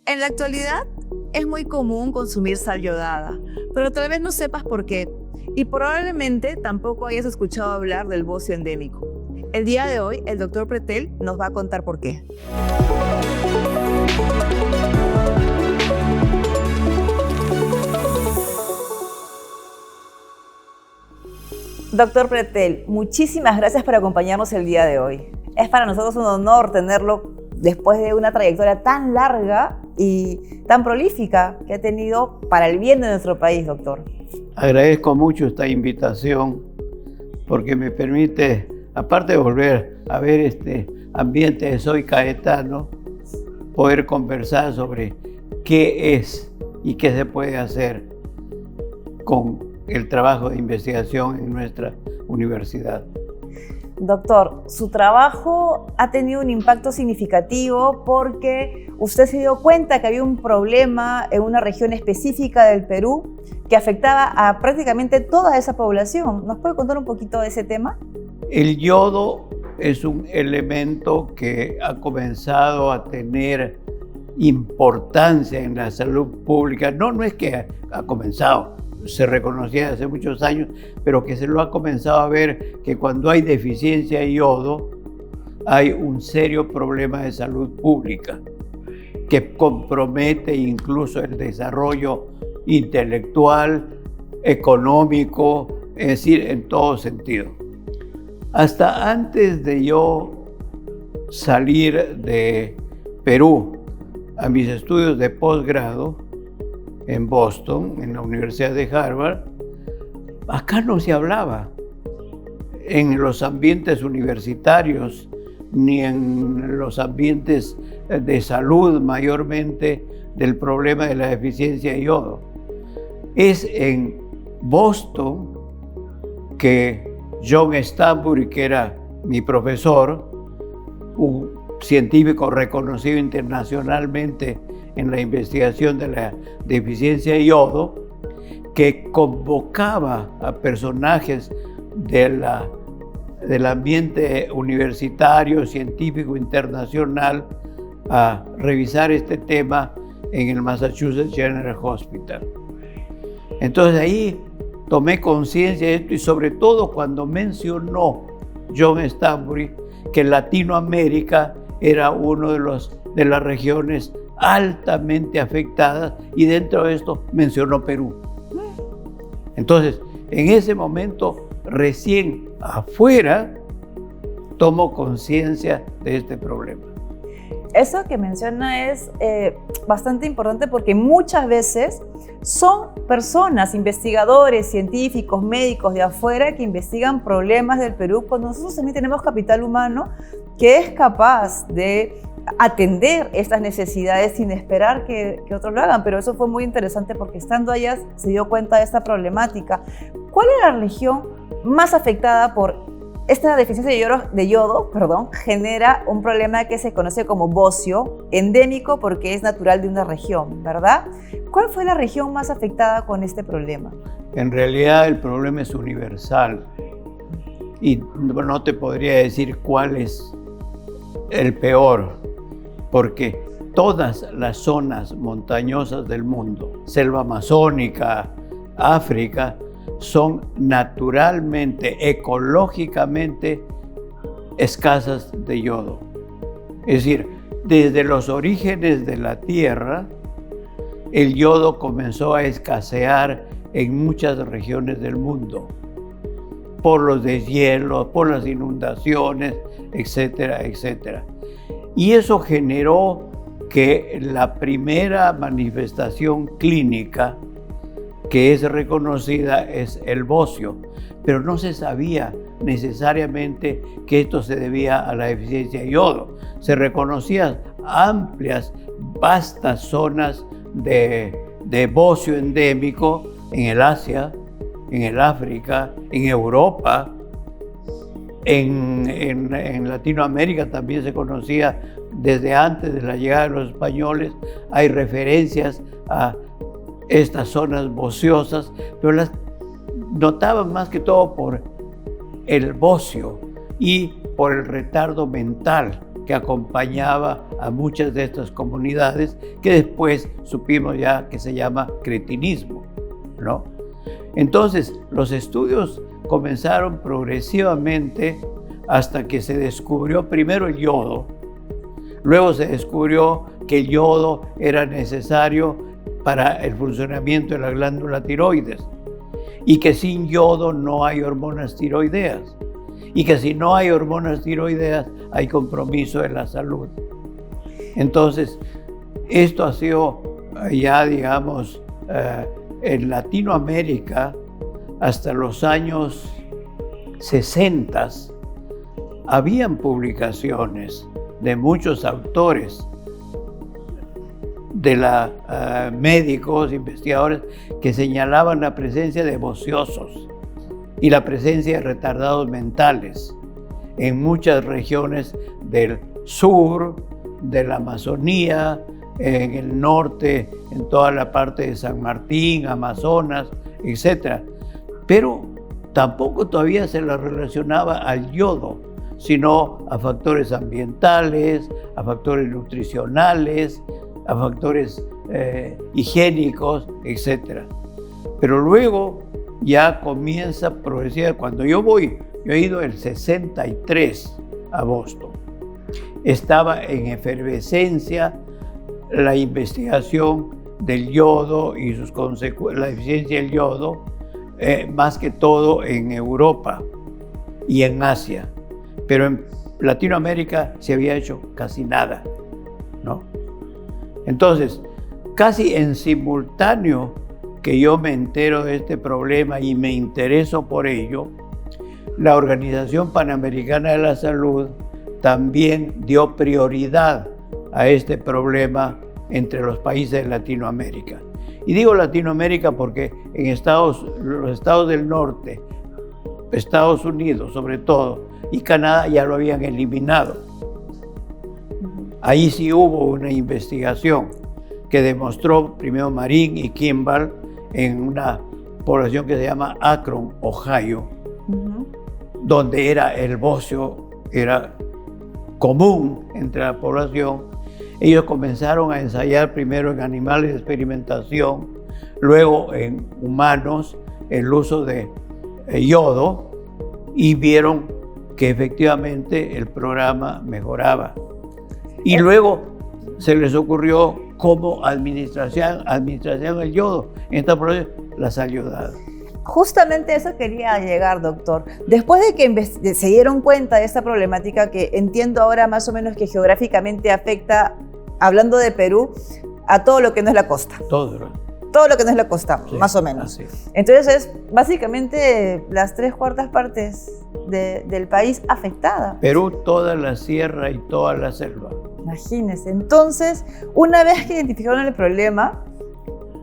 En la actualidad es muy común consumir sal yodada, pero tal vez no sepas por qué y probablemente tampoco hayas escuchado hablar del bocio endémico. El día de hoy, el Dr. Pretel nos va a contar por qué. Doctor Pretel, muchísimas gracias por acompañarnos el día de hoy. Es para nosotros un honor tenerlo después de una trayectoria tan larga y tan prolífica que ha tenido para el bien de nuestro país, doctor. Agradezco mucho esta invitación porque me permite, aparte de volver a ver este ambiente de Soy Caetano, poder conversar sobre qué es y qué se puede hacer con el trabajo de investigación en nuestra universidad. Doctor, su trabajo ha tenido un impacto significativo porque usted se dio cuenta que había un problema en una región específica del Perú que afectaba a prácticamente toda esa población. ¿Nos puede contar un poquito de ese tema? El yodo es un elemento que ha comenzado a tener importancia en la salud pública. No es que ha comenzado, se reconocía hace muchos años, pero que se lo ha comenzado a ver que cuando hay deficiencia de yodo hay un serio problema de salud pública que compromete incluso el desarrollo intelectual, económico, es decir, en todo sentido. Hasta antes de yo salir de Perú a mis estudios de posgrado en Boston, en la Universidad de Harvard, acá no se hablaba en los ambientes universitarios ni en los ambientes de salud mayormente del problema de la deficiencia de yodo. Es en Boston que John Stanbury, que era mi profesor, un científico reconocido internacionalmente en la investigación de la deficiencia de yodo, que convocaba a personajes del ambiente universitario, científico, internacional, a revisar este tema en el Massachusetts General Hospital. Entonces ahí tomé conciencia de esto y sobre todo cuando mencionó John Stanbury que Latinoamérica era uno de las regiones altamente afectadas y dentro de esto mencionó Perú. Entonces, en ese momento, recién afuera, tomo conciencia de este problema. Eso que menciona es bastante importante porque muchas veces son personas, investigadores, científicos, médicos de afuera que investigan problemas del Perú cuando nosotros también tenemos capital humano que es capaz de atender estas necesidades sin esperar que otros lo hagan. Pero eso fue muy interesante porque estando allá se dio cuenta de esta problemática. ¿Cuál es la región más afectada por esta deficiencia de yodo, genera un problema que se conoce como bocio endémico porque es natural de una región, ¿verdad? ¿Cuál fue la región más afectada con este problema? En realidad el problema es universal y no te podría decir cuál es el peor, porque todas las zonas montañosas del mundo, selva amazónica, África, son naturalmente, ecológicamente escasas de yodo. Es decir, desde los orígenes de la Tierra, el yodo comenzó a escasear en muchas regiones del mundo, por los deshielos, por las inundaciones, etcétera, etcétera. Y eso generó que la primera manifestación clínica que es reconocida es el bocio, pero no se sabía necesariamente que esto se debía a la deficiencia de yodo. Se reconocían amplias, vastas zonas de bocio endémico en el Asia, en el África, en Europa, en Latinoamérica también se conocía desde antes de la llegada de los españoles. Hay referencias a estas zonas bociosas, pero las notaban más que todo por el bocio y por el retardo mental que acompañaba a muchas de estas comunidades, que después supimos ya que se llama cretinismo, ¿no? Entonces, los estudios comenzaron progresivamente hasta que se descubrió primero el yodo. Luego se descubrió que el yodo era necesario para el funcionamiento de la glándula tiroides y que sin yodo no hay hormonas tiroideas y que si no hay hormonas tiroideas hay compromiso en la salud. Entonces, esto ha sido ya, digamos, en Latinoamérica hasta los años 60 habían publicaciones de muchos autores, de médicos, investigadores, que señalaban la presencia de ociosos y la presencia de retardados mentales en muchas regiones del sur, de la Amazonía, en el norte, en toda la parte de San Martín, Amazonas, etc. Pero tampoco todavía se la relacionaba al yodo, sino a factores ambientales, a factores nutricionales, a factores higiénicos, etc. Pero luego ya comienza progresivamente. Cuando yo he ido el 63 a Boston. Estaba en efervescencia la investigación del yodo y sus consecuencias, la deficiencia del yodo, más que todo en Europa y en Asia. Pero en Latinoamérica se había hecho casi nada, ¿no? Entonces, casi en simultáneo que yo me entero de este problema y me intereso por ello, la Organización Panamericana de la Salud también dio prioridad a este problema entre los países de Latinoamérica. Y digo Latinoamérica porque en los estados del norte, Estados Unidos sobre todo, y Canadá ya lo habían eliminado. Ahí sí hubo una investigación que demostró primero Marín y Kimball en una población que se llama Akron, Ohio, donde el bocio era común entre la población. Ellos comenzaron a ensayar primero en animales de experimentación, luego en humanos el uso de yodo y vieron que efectivamente el programa mejoraba. Y luego se les ocurrió cómo administración el yodo en esta población, la sal yodada. Justamente eso quería llegar, doctor. Después de que se dieron cuenta de esta problemática, que entiendo ahora más o menos que geográficamente afecta, hablando de Perú, a todo lo que no es la costa. Todo lo que no es la costa, sí, más o menos. Entonces es básicamente las 3/4 partes del país afectada. Perú, toda la sierra y toda la selva. Imagínense. Entonces, una vez que identificaron el problema,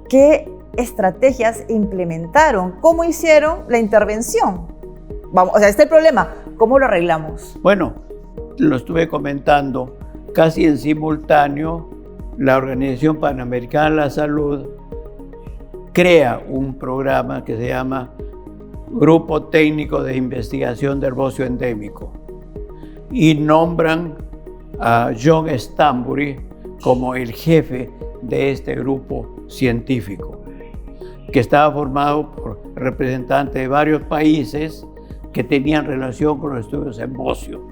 ¿qué estrategias implementaron? ¿Cómo hicieron la intervención? Está el problema, ¿cómo lo arreglamos? Bueno, lo estuve comentando, casi en simultáneo, la Organización Panamericana de la Salud crea un programa que se llama Grupo Técnico de Investigación del Bocio Endémico y nombran a John Stanbury como el jefe de este grupo científico, que estaba formado por representantes de varios países que tenían relación con los estudios en bocio.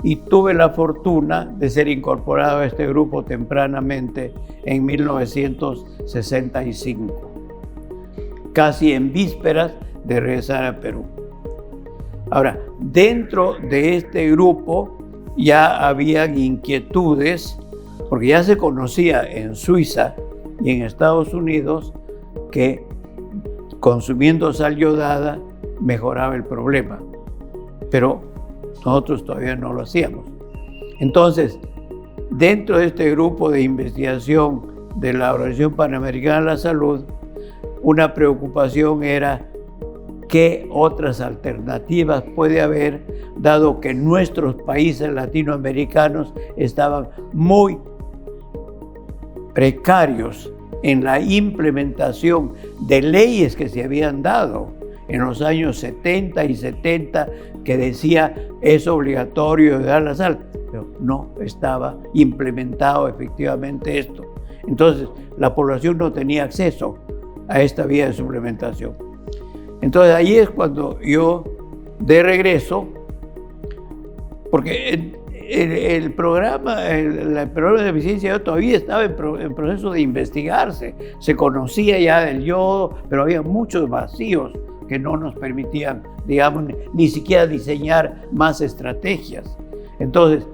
Y tuve la fortuna de ser incorporado a este grupo tempranamente en 1965, casi en vísperas de regresar a Perú. Ahora, dentro de este grupo ya habían inquietudes, porque ya se conocía en Suiza y en Estados Unidos que consumiendo sal yodada mejoraba el problema, pero nosotros todavía no lo hacíamos. Entonces, dentro de este grupo de investigación de la Organización Panamericana de la Salud, una preocupación era qué otras alternativas puede haber, dado que nuestros países latinoamericanos estaban muy precarios en la implementación de leyes que se habían dado en los años 70 y 70 que decía es obligatorio dar la sal. pero no estaba implementado efectivamente esto. Entonces, la población no tenía acceso a esta vía de suplementación. Entonces, ahí es cuando yo, de regreso, porque el programa de eficiencia de yodo todavía estaba en proceso de investigarse. Se conocía ya del yodo, pero había muchos vacíos que no nos permitían, digamos, ni siquiera diseñar más estrategias. Entonces,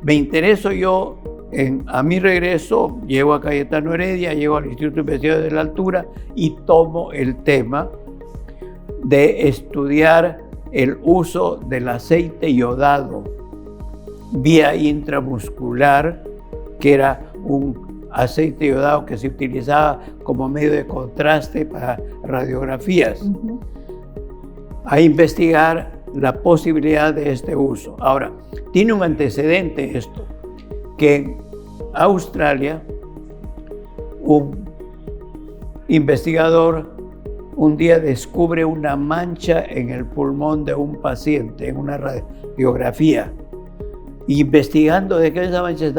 me intereso yo, a mi regreso, llego a Cayetano Heredia, llego al Instituto de Investigaciones de la Altura y tomo el tema de estudiar el uso del aceite yodado vía intramuscular, que era un aceite yodado que se utilizaba como medio de contraste para radiografías. A investigar la posibilidad de este uso. Ahora, tiene un antecedente esto, que en Australia un investigador un día descubre una mancha en el pulmón de un paciente, en una radiografía. Investigando de que esa mancha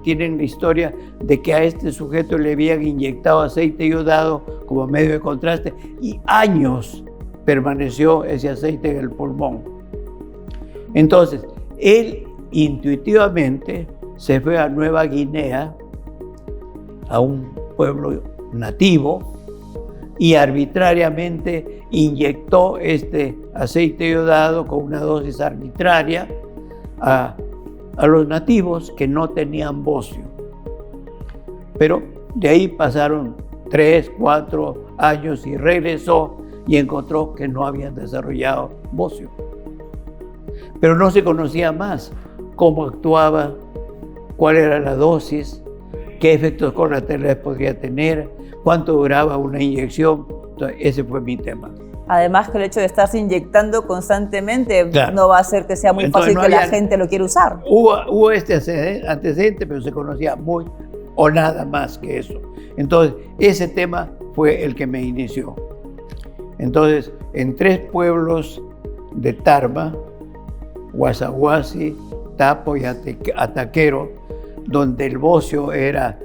tienen la historia de que a este sujeto le habían inyectado aceite yodado como medio de contraste y años permaneció ese aceite en el pulmón. Entonces, él intuitivamente se fue a Nueva Guinea, a un pueblo nativo, y arbitrariamente inyectó este aceite yodado con una dosis arbitraria a los nativos que no tenían bocio. Pero de ahí pasaron 3, 4 años y regresó y encontró que no habían desarrollado bocio. Pero no se conocía más cómo actuaba, cuál era la dosis, qué efectos colaterales podría tener, cuánto duraba una inyección. Entonces, ese fue mi tema. Además que el hecho de estarse inyectando constantemente, claro, no va a hacer que sea muy fácil que la gente lo quiera usar. Hubo este antecedente, pero se conocía muy o nada más que eso. Entonces, ese tema fue el que me inició. Entonces, en 3 pueblos de Tarma, Guasaguasi, Tapo y Ataquero, donde el bocio era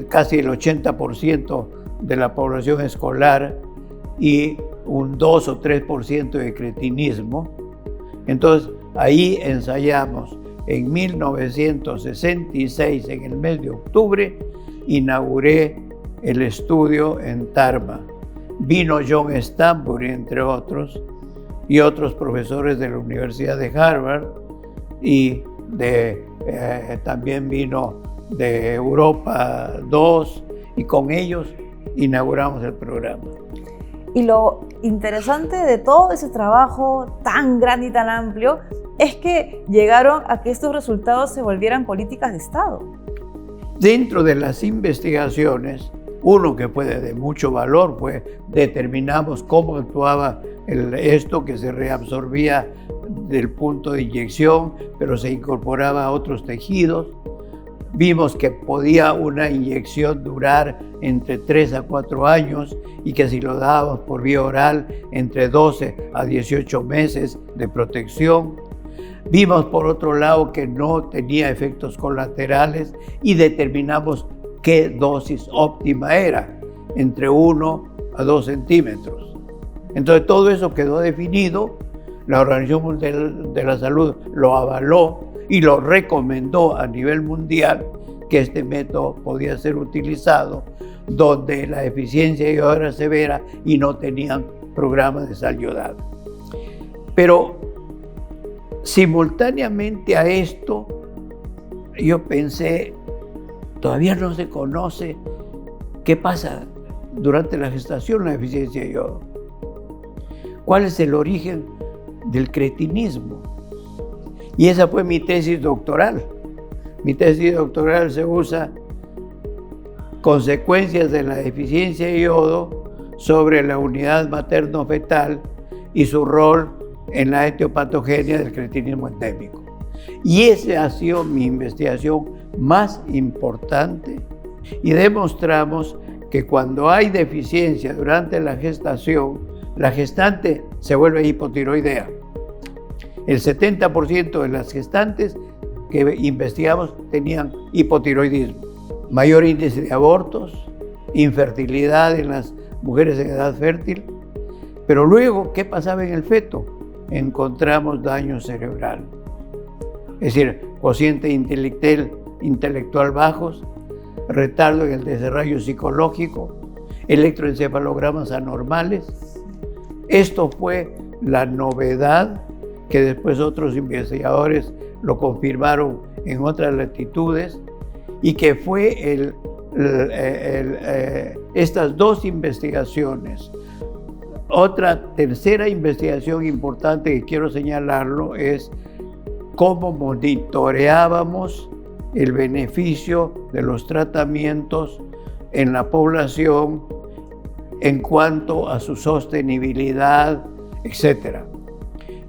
casi el 80% de la población escolar y un 2 o 3% de cretinismo. Entonces, ahí ensayamos. En 1966, en el mes de octubre, inauguré el estudio en Tarma. Vino John Stanbury, entre otros, y otros profesores de la Universidad de Harvard, y también vino de Europa 2, y con ellos inauguramos el programa. Y lo interesante de todo ese trabajo tan grande y tan amplio es que llegaron a que estos resultados se volvieran políticas de Estado. Dentro de las investigaciones, uno que fue de mucho valor, pues determinamos cómo actuaba esto que se reabsorbía del punto de inyección, pero se incorporaba a otros tejidos. Vimos que podía una inyección durar entre 3 a 4 años y que si lo dábamos por vía oral, entre 12 a 18 meses de protección. Vimos por otro lado que no tenía efectos colaterales y determinamos qué dosis óptima era, entre 1 a 2 centímetros. Entonces todo eso quedó definido, la Organización Mundial de la Salud lo avaló y lo recomendó a nivel mundial que este método podía ser utilizado donde la deficiencia de yodo era severa y no tenían programa de sal yodada. Pero simultáneamente a esto, yo pensé, todavía no se conoce qué pasa durante la gestación, la deficiencia de yodo. ¿Cuál es el origen del cretinismo? Y esa fue mi tesis doctoral. Mi tesis doctoral se usa consecuencias de la deficiencia de yodo sobre la unidad materno-fetal y su rol en la etiopatogenia del cretinismo endémico. Y esa ha sido mi investigación más importante. Y demostramos que cuando hay deficiencia durante la gestación, la gestante se vuelve hipotiroidea. El 70% de las gestantes que investigamos tenían hipotiroidismo, mayor índice de abortos, infertilidad en las mujeres en edad fértil. Pero luego, ¿qué pasaba en el feto? Encontramos daño cerebral. Es decir, cociente intelectual bajos, retardo en el desarrollo psicológico, electroencefalogramas anormales. Esto fue la novedad que después otros investigadores lo confirmaron en otras latitudes y que fue estas dos investigaciones. Otra tercera investigación importante que quiero señalarlo es cómo monitoreábamos el beneficio de los tratamientos en la población en cuanto a su sostenibilidad, etc.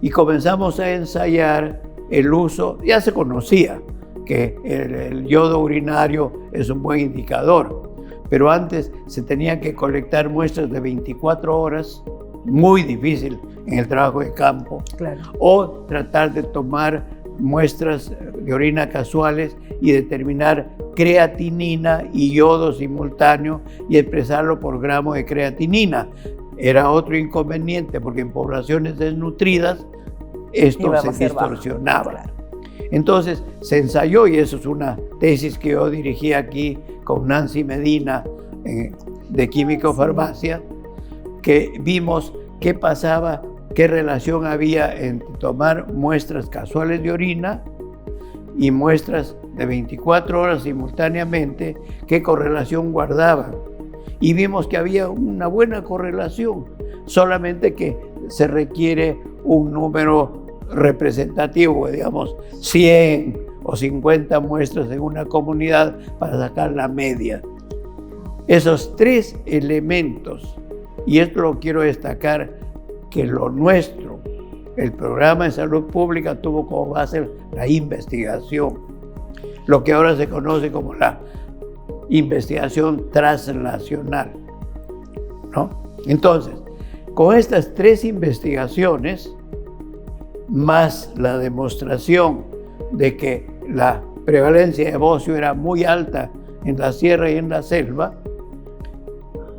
Y comenzamos a ensayar el uso, ya se conocía que el yodo urinario es un buen indicador, pero antes se tenían que colectar muestras de 24 horas, muy difícil en el trabajo de campo, claro, o tratar de tomar muestras de orina casuales y determinar creatinina y yodo simultáneo y expresarlo por gramo de creatinina. Era otro inconveniente porque en poblaciones desnutridas esto se distorsionaba. Claro. Entonces se ensayó, y eso es una tesis que yo dirigí aquí con Nancy Medina de químico-farmacia, que vimos qué pasaba, qué relación había entre tomar muestras casuales de orina y muestras de 24 horas simultáneamente, qué correlación guardaban. Y vimos que había una buena correlación, solamente que se requiere un número representativo, digamos 100 o 50 muestras en una comunidad para sacar la media. Esos tres elementos, y esto lo quiero destacar, que lo nuestro, el programa de salud pública, tuvo como base la investigación, lo que ahora se conoce como la investigación translacional, ¿no? Entonces, con estas tres investigaciones, más la demostración de que la prevalencia de bocio era muy alta en la sierra y en la selva,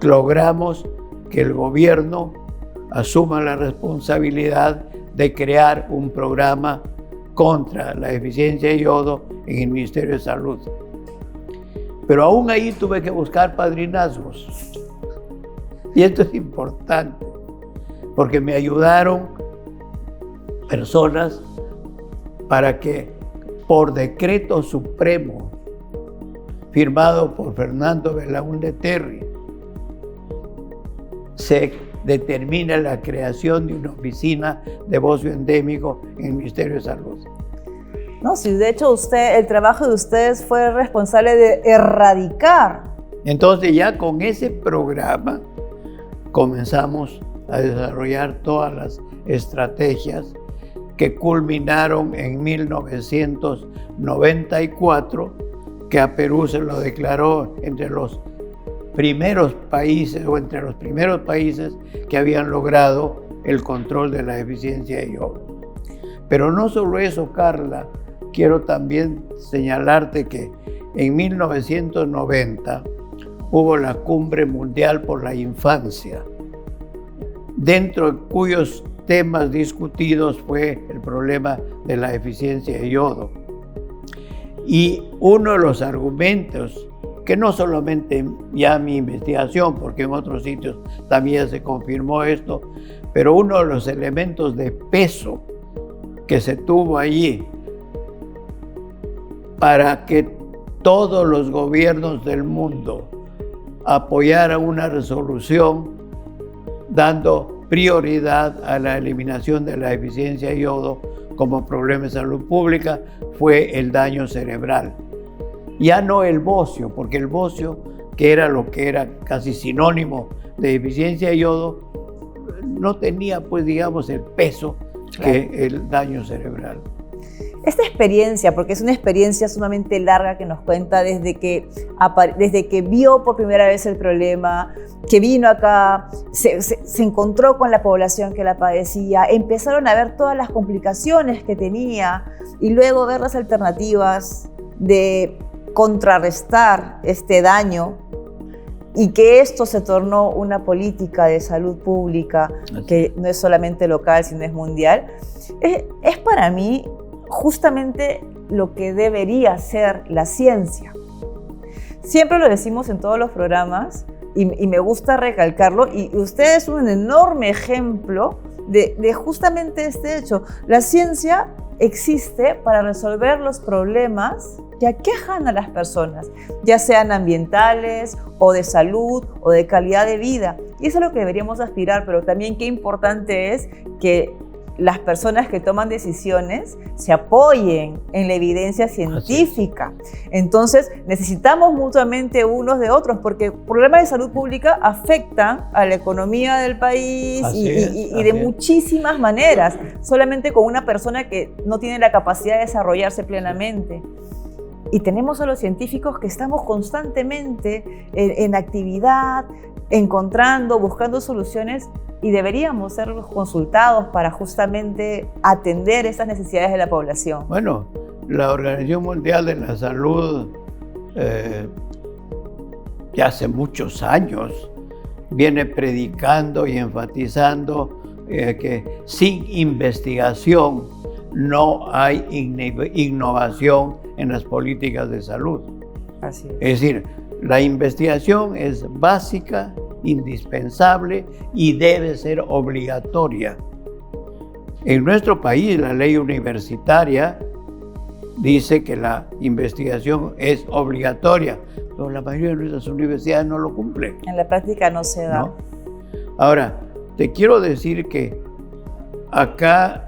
logramos que el gobierno asuma la responsabilidad de crear un programa contra la deficiencia de yodo en el Ministerio de Salud. Pero aún ahí tuve que buscar padrinazgos. Y esto es importante, porque me ayudaron personas para que por decreto supremo firmado por Fernando Belaúnde Terry se determina la creación de una oficina de bocio endémico en el Ministerio de Salud. No, si de hecho el trabajo de ustedes fue responsable de erradicar. Entonces ya con ese programa comenzamos a desarrollar todas las estrategias que culminaron en 1994, que a Perú se lo declaró entre los primeros países que habían logrado el control de la deficiencia de yodo. Pero no solo eso, Carla, quiero también señalarte que en 1990 hubo la Cumbre Mundial por la Infancia, dentro de cuyos temas discutidos fue el problema de la deficiencia de yodo. Y uno de los argumentos, que no solamente ya mi investigación, porque en otros sitios también se confirmó esto, pero uno de los elementos de peso que se tuvo allí para que todos los gobiernos del mundo apoyaran una resolución dando prioridad a la eliminación de la deficiencia de yodo como problema de salud pública fue el daño cerebral. Ya no el bocio, porque el bocio, que era lo que era casi sinónimo de deficiencia de yodo, no tenía, pues digamos, el peso que el daño cerebral. esta experiencia, porque es una experiencia sumamente larga que nos cuenta desde que vio por primera vez el problema, que vino acá, se encontró con la población que la padecía, empezaron a ver todas las complicaciones que tenía y luego ver las alternativas de contrarrestar este daño y que esto se tornó una política de salud pública que no es solamente local, sino es mundial, es para mí justamente lo que debería ser la ciencia. Siempre lo decimos en todos los programas y me gusta recalcarlo, y usted es un enorme ejemplo de justamente este hecho. La ciencia existe para resolver los problemas que aquejan a las personas, ya sean ambientales o de salud o de calidad de vida. Y eso es lo que deberíamos aspirar, pero también qué importante es que las personas que toman decisiones se apoyen en la evidencia científica. Entonces, necesitamos mutuamente unos de otros, porque problemas de salud pública afectan a la economía del país y de muchísimas maneras, solamente con una persona que no tiene la capacidad de desarrollarse plenamente. Y tenemos a los científicos que estamos constantemente en actividad, encontrando, buscando soluciones, y deberíamos ser consultados para justamente atender esas necesidades de la población. Bueno, la Organización Mundial de la Salud ya hace muchos años viene predicando y enfatizando que sin investigación no hay innovación en las políticas de salud. Así es. Es decir, la investigación es básica, indispensable y debe ser obligatoria. En nuestro país, la ley universitaria dice que la investigación es obligatoria, pero la mayoría de nuestras universidades no lo cumplen. En la práctica no se da. ¿No? Ahora, te quiero decir que acá,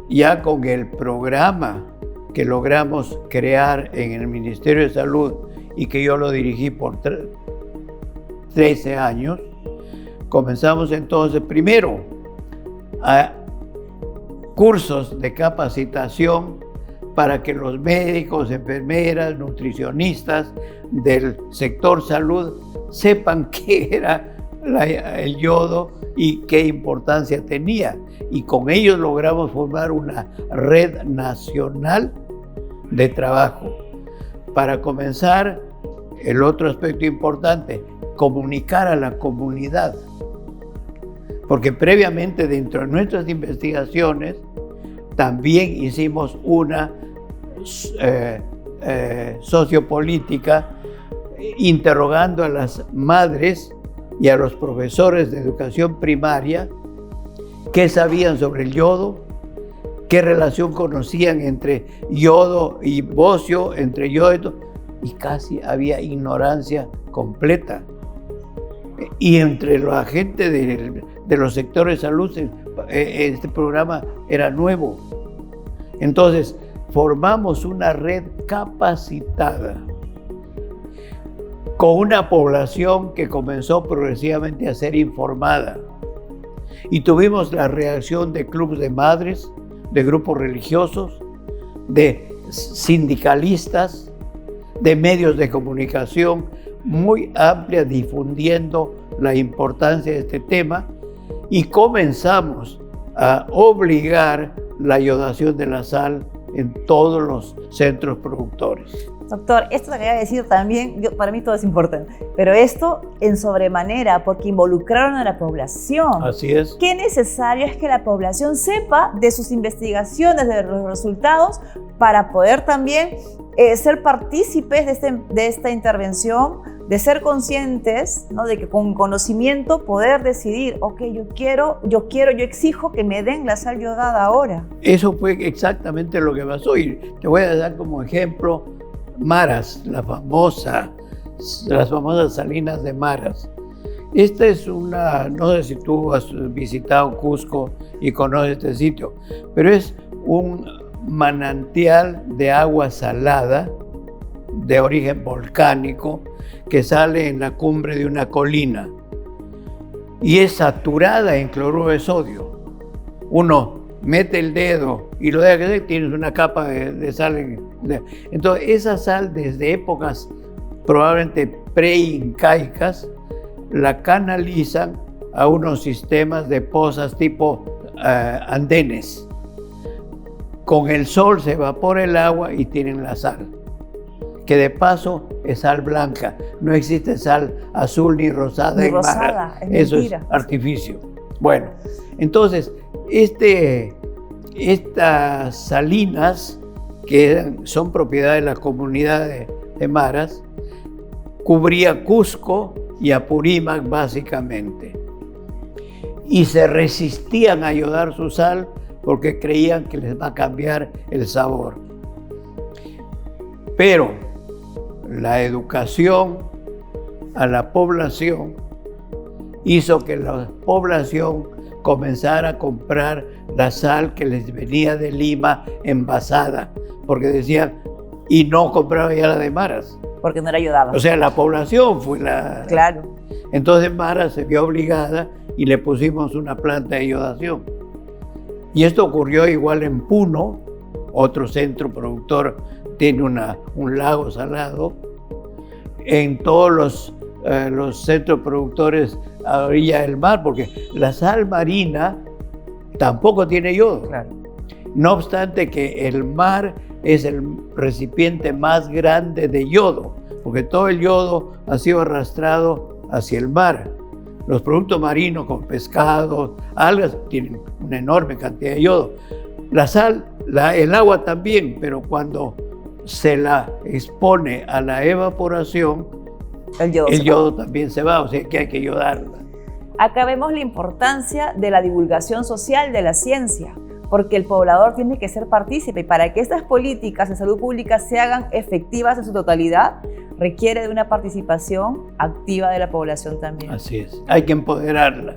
ya con el programa que logramos crear en el Ministerio de Salud y que yo lo dirigí por 13 años, comenzamos entonces primero a cursos de capacitación para que los médicos, enfermeras, nutricionistas del sector salud sepan qué era el yodo y qué importancia tenía. Y con ellos logramos formar una red nacional de trabajo. Para comenzar, el otro aspecto importante, comunicar a la comunidad. Porque previamente dentro de nuestras investigaciones también hicimos una sociopolítica interrogando a las madres y a los profesores de educación primaria qué sabían sobre el yodo, qué relación conocían entre yodo y bocio, entre yodo, y casi había ignorancia completa. Y entre la gente de los sectores de salud, este programa era nuevo. Entonces, formamos una red capacitada con una población que comenzó progresivamente a ser informada. Y tuvimos la reacción de clubes de madres, de grupos religiosos, de sindicalistas, de medios de comunicación muy amplia difundiendo la importancia de este tema, y comenzamos a obligar la iodación de la sal en todos los centros productores. Doctor, esto que quería decir también, para mí todo es importante, pero esto en sobremanera, porque involucraron a la población. Así es. Qué necesario es que la población sepa de sus investigaciones, de los resultados, para poder también ser partícipes de esta intervención, de ser conscientes, ¿no? De que con conocimiento poder decidir, ok, yo exijo que me den la sal yodada ahora. Eso fue exactamente lo que pasó, y te voy a dar como ejemplo Maras, las famosas salinas de Maras. Esta es no sé si tú has visitado Cusco y conoces este sitio, pero es un manantial de agua salada de origen volcánico que sale en la cumbre de una colina y es saturada en cloruro de sodio. Uno mete el dedo y lo deja crecer, tienes una capa de sal. Entonces, esa sal desde épocas probablemente preincaicas la canalizan a unos sistemas de pozas tipo andenes. Con el sol se evapora el agua y tienen la sal, que de paso es sal blanca. No existe sal azul ni rosada en mar. Eso es artificio. Bueno, entonces, estas salinas, que son propiedad de la comunidad de maras, cubría Cusco y Apurímac básicamente. Y se resistían a ayudar su sal porque creían que les va a cambiar el sabor. Pero la educación a la población hizo que la población comenzara a comprar la sal que les venía de Lima envasada, porque decían, y no compraban ya la de maras. Porque no le ayudaba. O sea, la población fue la... Claro. Entonces Mara se vio obligada y le pusimos una planta de iodación. Y esto ocurrió igual en Puno, otro centro productor, tiene un lago salado. En todos los centros productores a orilla del mar, porque la sal marina tampoco tiene yodo. Claro. No obstante que el mar es el recipiente más grande de yodo, porque todo el yodo ha sido arrastrado hacia el mar. Los productos marinos como pescados, algas, tienen una enorme cantidad de yodo. La sal, el agua también, pero cuando se la expone a la evaporación, el yodo también se va, o sea que hay que yodarla. Acá vemos la importancia de la divulgación social de la ciencia, porque el poblador tiene que ser partícipe, y para que estas políticas de salud pública se hagan efectivas en su totalidad, requiere de una participación activa de la población también. Así es, hay que empoderarla.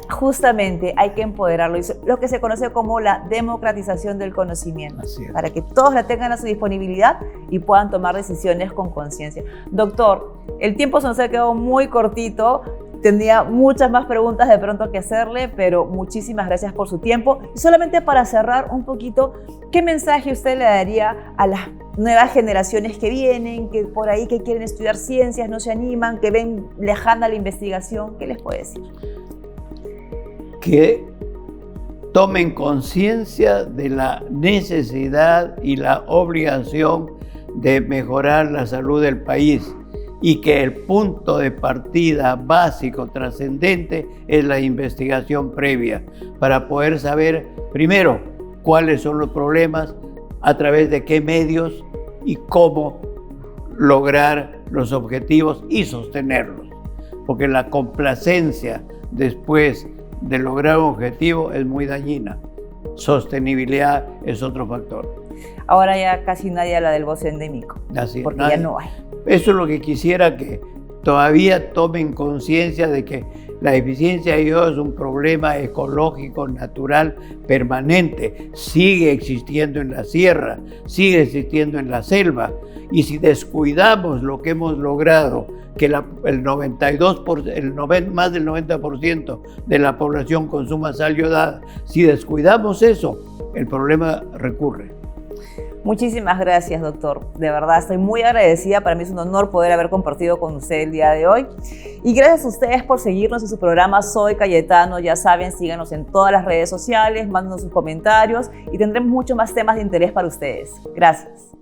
Justamente, hay que empoderarlo, lo que se conoce como la democratización del conocimiento, para que todos la tengan a su disponibilidad y puedan tomar decisiones con conciencia. Doctor, el tiempo se nos ha quedado muy cortito. Tendría muchas más preguntas de pronto que hacerle, pero muchísimas gracias por su tiempo. Y solamente para cerrar un poquito, ¿qué mensaje usted le daría a las nuevas generaciones que vienen, que por ahí que quieren estudiar ciencias, no se animan, que ven lejana la investigación? ¿Qué les puede decir? Que tomen conciencia de la necesidad y la obligación de mejorar la salud del país, y que el punto de partida básico, trascendente, es la investigación previa, para poder saber, primero, cuáles son los problemas, a través de qué medios y cómo lograr los objetivos y sostenerlos. Porque la complacencia después de lograr un objetivo es muy dañina. Sostenibilidad es otro factor. Ahora ya casi nadie habla del bosque endémico, porque ya no hay. Eso es lo que quisiera, que todavía tomen conciencia de que la deficiencia de yodo es un problema ecológico, natural, permanente. Sigue existiendo en la sierra, sigue existiendo en la selva. Y si descuidamos lo que hemos logrado, que más del 90% de la población consuma sal yodada, si descuidamos eso, el problema recurre. Muchísimas gracias, doctor. De verdad, estoy muy agradecida. Para mí es un honor poder haber compartido con usted el día de hoy. Y gracias a ustedes por seguirnos en su programa Soy Cayetano. Ya saben, síganos en todas las redes sociales, mándenos sus comentarios y tendremos muchos más temas de interés para ustedes. Gracias.